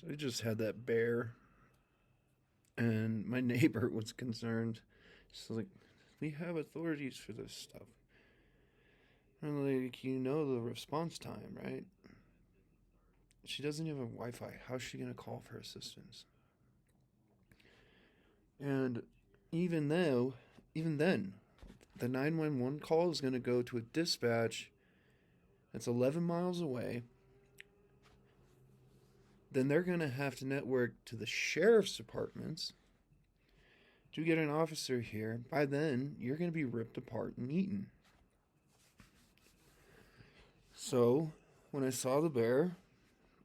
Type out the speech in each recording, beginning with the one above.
So I just had that bear, and my neighbor was concerned. She's like, "We have authorities for this stuff." I'm like, "You know the response time, right?" She doesn't even have Wi-Fi. How's she gonna call for assistance? And even though, even then, the 911 call is gonna go to a dispatch that's 11 miles away. Then they're gonna have to network to the sheriff's departments to get an officer here. By then, you're gonna be ripped apart and eaten. So, when I saw the bear,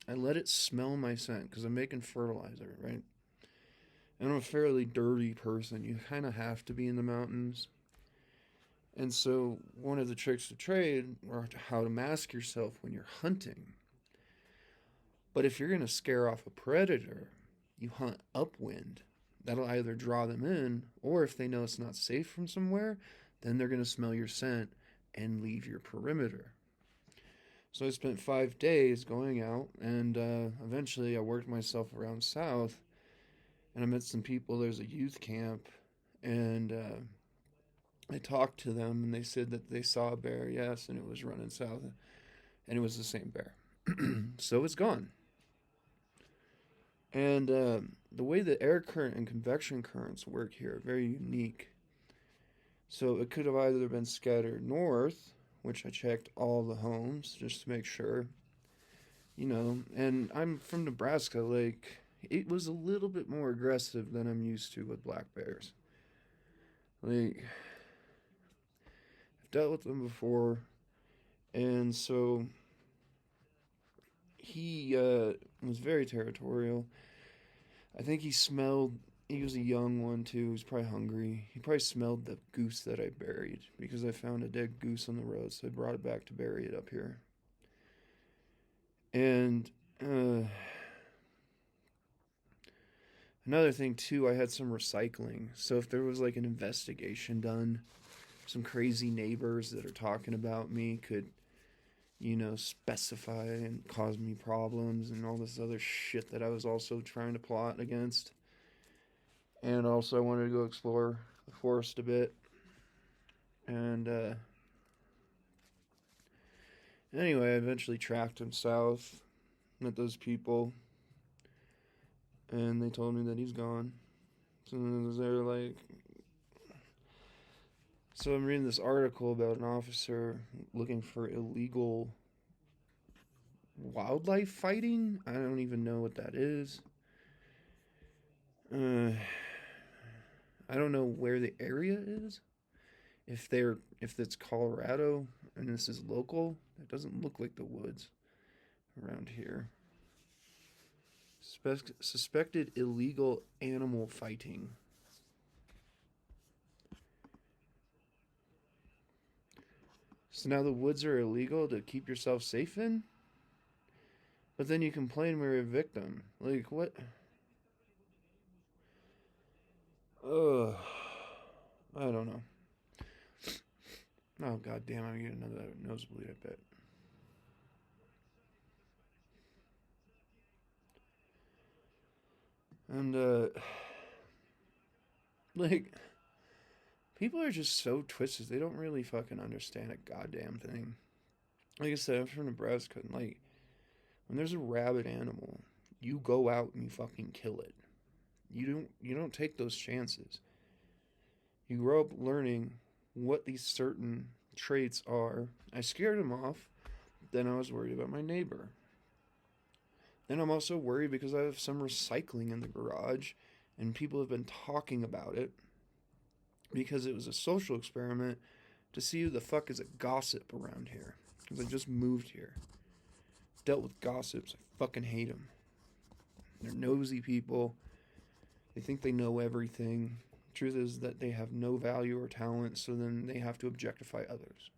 I let it smell my scent because I'm making fertilizer, right? And I'm a fairly dirty person. You kind of have to be in the mountains. And so, one of the tricks of trade, or how to mask yourself when you're hunting. But if you're going to scare off a predator, you hunt upwind. That'll either draw them in, or if they know it's not safe from somewhere, then they're going to smell your scent and leave your perimeter. So I spent 5 days going out, and eventually I worked myself around south, and I met some people. There's a youth camp, and I talked to them, and they said that they saw a bear, yes, and it was running south, and it was the same bear. So it's gone. And the way that air current and convection currents work here are very unique. So it could have either been scattered north, which I checked all the homes just to make sure, and I'm from Nebraska, like, it was a little bit more aggressive than I'm used to with black bears. Like, I've dealt with them before, and so he was very territorial. I think he was a young one too. He was probably hungry. He probably smelled the goose that I buried because I found a dead goose on the road, so I brought it back to bury it up here. And another thing too, I had some recycling. So if there was like an investigation done, some crazy neighbors that are talking about me could, specify and cause me problems and all this other shit that I was also trying to plot against. And also, I wanted to go explore the forest a bit. And anyway, I eventually tracked him south, met those people, and they told me that he's gone. So they're like, so I'm reading this article about an officer looking for illegal wildlife fighting. I don't even know what that is. Uh, I don't know where the area is. If it's Colorado and this is local, it doesn't look like the woods around here. Suspected illegal animal fighting. So now the woods are illegal to keep yourself safe in? But then you complain we're a victim. Like, what? Ugh. I don't know. Oh, god damn, I'm getting another nosebleed, I bet. And, like, people are just so twisted. They don't really fucking understand a goddamn thing. Like I said, I'm from Nebraska, and, like, when there's a rabid animal, you go out and you fucking kill it. You don't take those chances. You grow up learning what these certain traits are. I scared him off. Then I was worried about my neighbor. Then I'm also worried because I have some recycling in the garage and people have been talking about it because it was a social experiment to see who the fuck is a gossip around here. Because I just moved here. Dealt with gossips. I fucking hate them. They're nosy people. They think they know everything. Truth is that they have no value or talent, so then they have to objectify others.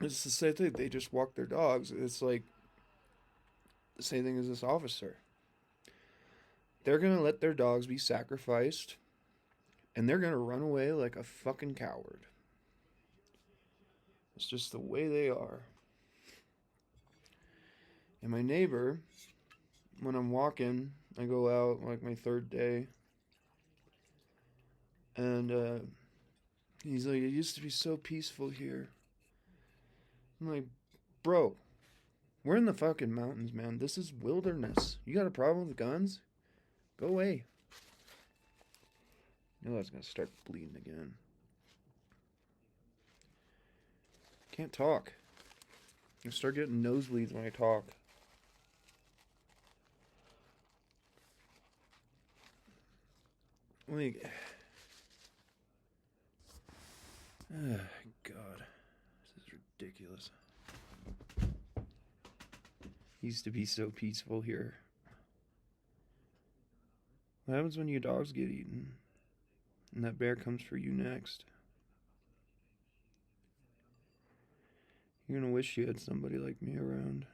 It's the same thing. They just walk their dogs. It's like the same thing as this officer. They're gonna let their dogs be sacrificed, and they're gonna run away like a fucking coward. It's just the way they are. And my neighbor, when I'm walking, I go out like my third day, and he's like, "It used to be so peaceful here." I'm like, "Bro, we're in the fucking mountains, man. This is wilderness. You got a problem with guns? Go away." I know that's gonna start bleeding again. Can't talk. I start getting nosebleeds when I talk. Like, oh, God, this is ridiculous. Used to be so peaceful here. What happens when your dogs get eaten? And that bear comes for you next? You're gonna wish you had somebody like me around.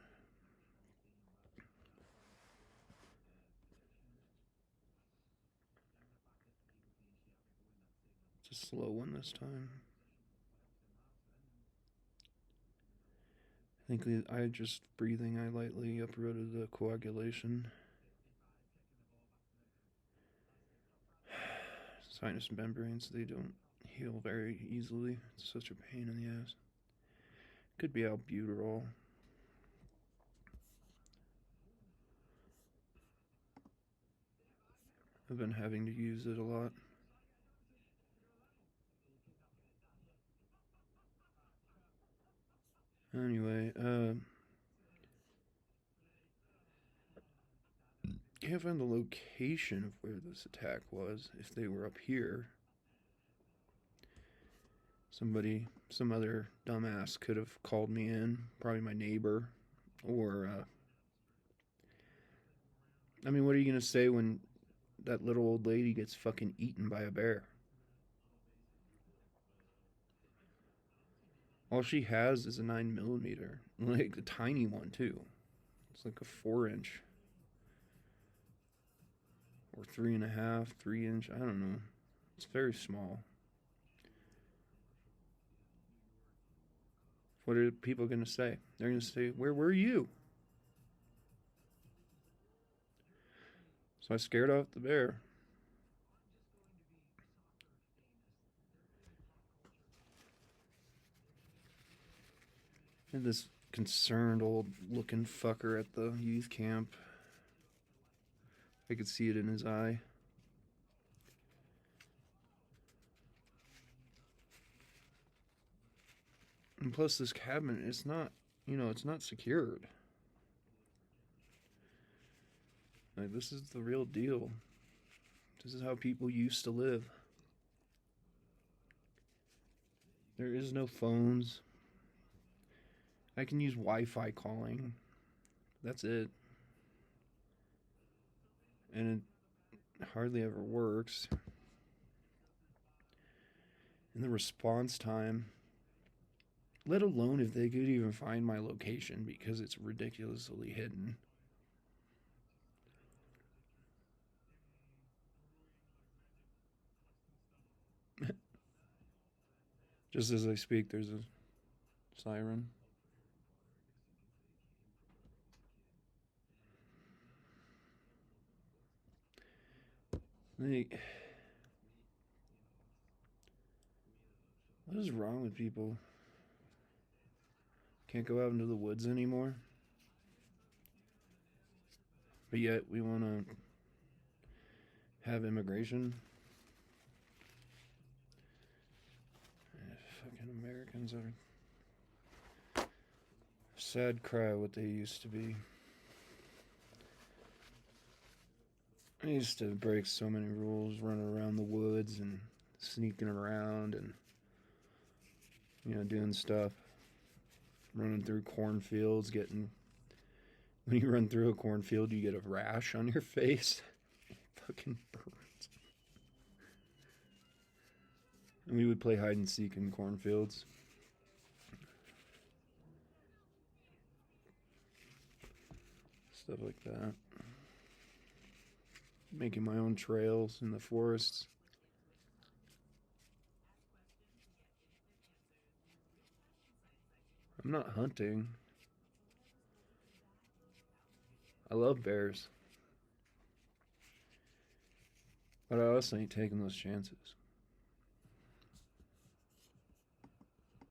It's a slow one this time. I think I just breathing, I lightly uprooted the coagulation. Sinus membranes, they don't heal very easily. It's such a pain in the ass. Could be albuterol. I've been having to use it a lot. Anyway, can't find the location of where this attack was. If they were up here, some other dumbass could have called me in. Probably my neighbor, or I mean, what are you gonna say when that little old lady gets fucking eaten by a bear? All she has is a 9mm, like a tiny one too. It's like a 4-inch or 3.5, 3-inch. I don't know. It's very small. What are people gonna say? They're gonna say, "Where were you?" So I scared off the bear. And this concerned old looking fucker at the youth camp. I could see it in his eye. And plus this cabin, it's not, it's not secured. Like, this is the real deal. This is how people used to live. There is no phones. I can use Wi-Fi calling. That's it. And it hardly ever works. And the response time, let alone if they could even find my location, because it's ridiculously hidden. Just as I speak, there's a siren. Like, what is wrong with people? Can't go out into the woods anymore? But yet we want to have immigration? Fucking Americans are sad cry what they used to be. I used to break so many rules, running around the woods and sneaking around and, doing stuff. Running through cornfields, when you run through a cornfield, you get a rash on your face. Fucking burns. And we would play hide and seek in cornfields. Stuff like that. Making my own trails in the forests. I'm not hunting. I love bears. But I also ain't taking those chances.